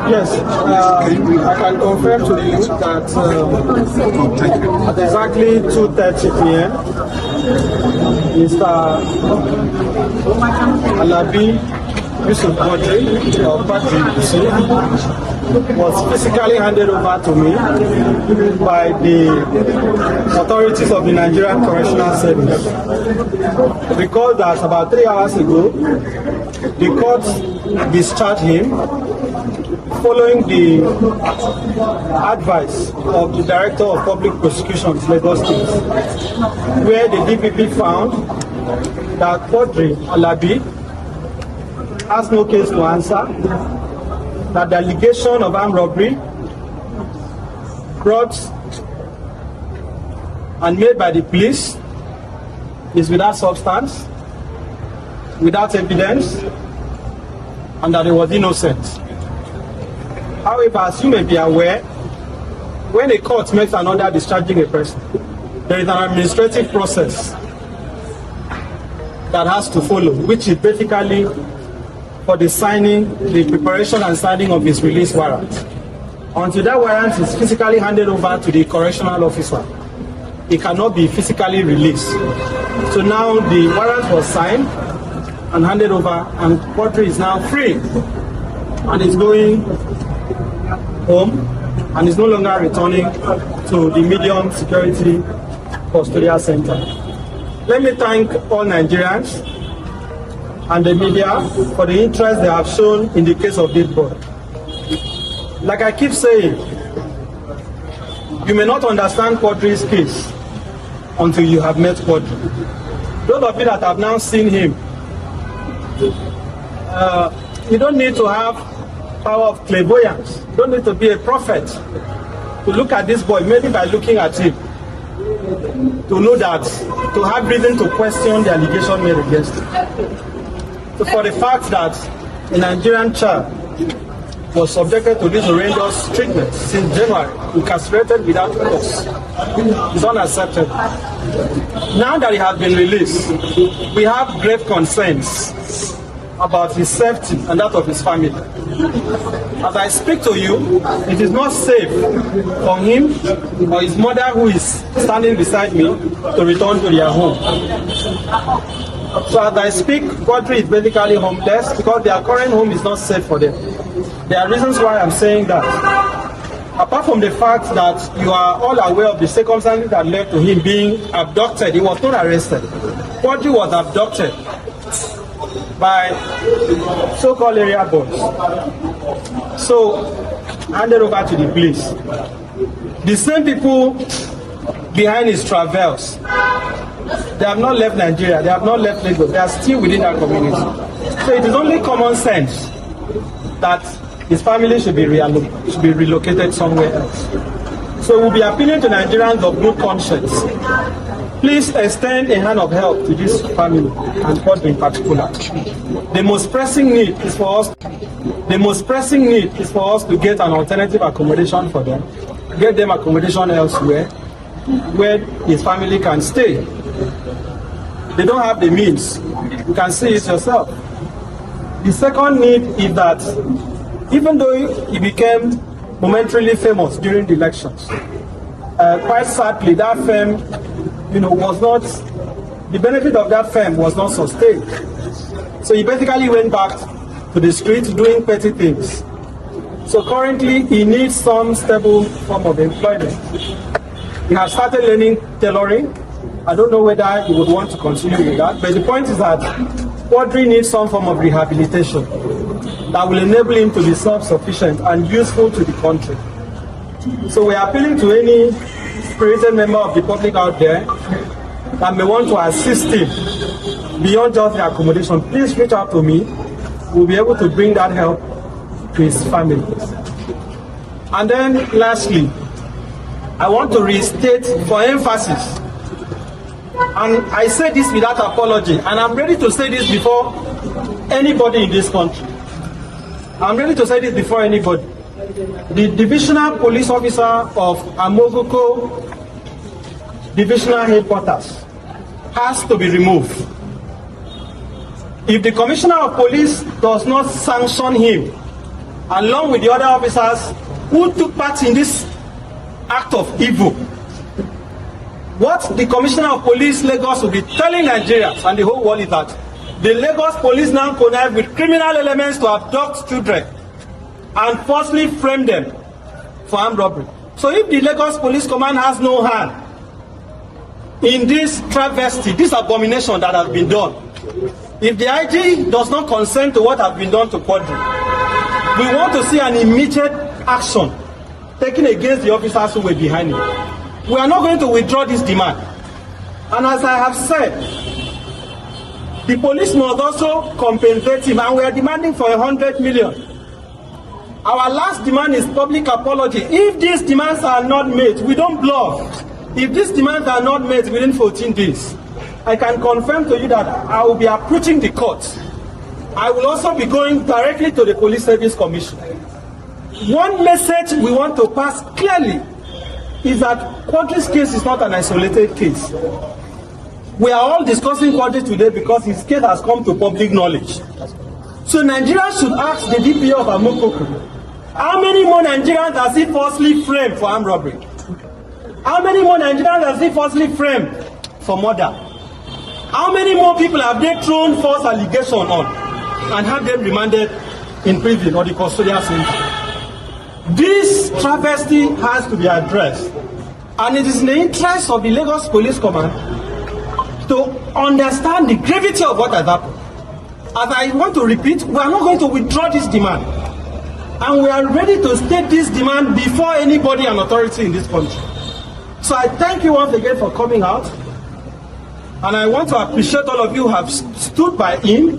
Yes, I can confirm to you that at exactly 2:30 p.m., Mr. Alabi Quadri was physically handed over to me by the authorities of the Nigerian Correctional Service. Recall that about 3 hours ago, the court discharged him following the advice of the Director of Public Prosecutions, Lagos State, where the DPP found that Quadri Alabi has no case to answer, that the allegation of armed robbery brought and made by the police is without substance, without evidence, and that he was innocent. However, as you may be aware, when a court makes an order discharging a person, there is an administrative process that has to follow, which is basically for the preparation and signing of his release warrant. Until that warrant is physically handed over to the correctional officer, it cannot be physically released. So now the warrant was signed and handed over, and Quadri is now free and is going home and is no longer returning to the medium security custodial center. Let me thank all Nigerians and the media for the interest they have shown in the case of this boy. Like I keep saying, you may not understand Quadri's case until you have met Quadri. Those of you that have now seen him, you don't need to have power of clairvoyance. You don't need to be a prophet to look at this boy, maybe by looking at him, to know that, to have reason to question the allegation made against him. So for the fact that a Nigerian child was subjected to this horrendous treatment since January, incarcerated without cause, is unacceptable. Now that he has been released, we have grave concerns about his safety and that of his family. As I speak to you, it is not safe for him or his mother, who is standing beside me, to return to their home. So as I speak, Quadri is basically homeless because their current home is not safe for them. There are reasons why I'm saying that. Apart from the fact that you are all aware of the circumstances that led to him being abducted, he was not arrested. Quadri was abducted by so-called area boys. So, handed over to the police. The same people behind his travels, they have not left Nigeria, they have not left Lagos, they are still within that community. So it is only common sense that his family should be relocated somewhere else. So we'll be appealing to Nigerians of good conscience. Please extend a hand of help to this family, and Quadri in particular. The most pressing need is for us to get an alternative accommodation for them, get them accommodation elsewhere where his family can stay. They don't have the means. You can see it yourself. The second need is that even though he became momentarily famous during the elections, quite sadly, that fame, was not, the benefit of that fame was not sustained. So he basically went back to the streets doing petty things. So currently, he needs some stable form of employment. He has started learning tailoring. I don't know whether he would want to continue with that, but the point is that Quadri needs some form of rehabilitation that will enable him to be self-sufficient and useful to the country. So we are appealing to any spirited member of the public out there that may want to assist him beyond just the accommodation. Please reach out to me. We'll be able to bring that help to his family. And then lastly, I want to restate for emphasis, and I say this without apology, and I'm ready to say this before anybody in this country. I'm ready to say this before anybody. The divisional police officer of Amukoko divisional headquarters has to be removed. If the commissioner of police does not sanction him along with the other officers who took part in this act of evil. What the Commissioner of Police Lagos will be telling Nigerians and the whole world is that the Lagos police now connive with criminal elements to abduct children and falsely frame them for armed robbery. So if the Lagos Police Command has no hand in this travesty, this abomination that has been done, if the IG does not consent to what has been done to Quadri, we want to see an immediate action taken against the officers who were behind it. We are not going to withdraw this demand. And as I have said, the police must also compensate him, and we are demanding for 100 million. Our last demand is public apology. If these demands are not made, we don't bluff. If these demands are not made within 14 days, I can confirm to you that I will be approaching the court. I will also be going directly to the Police Service Commission. One message we want to pass clearly is that Quadri's case is not an isolated case. We are all discussing Quadri today because his case has come to public knowledge. So Nigerians should ask the DPP of Amukoko, how many more Nigerians has he falsely framed for armed robbery? How many more Nigerians has he falsely framed for murder? How many more people have they thrown false allegations on and have them remanded in prison or the custodial center? This travesty has to be addressed, and it is in the interest of the Lagos Police Command to understand the gravity of what has happened. As I want to repeat, we are not going to withdraw this demand, and we are ready to state this demand before anybody and authority in this country. So I thank you once again for coming out, and I want to appreciate all of you who have stood by him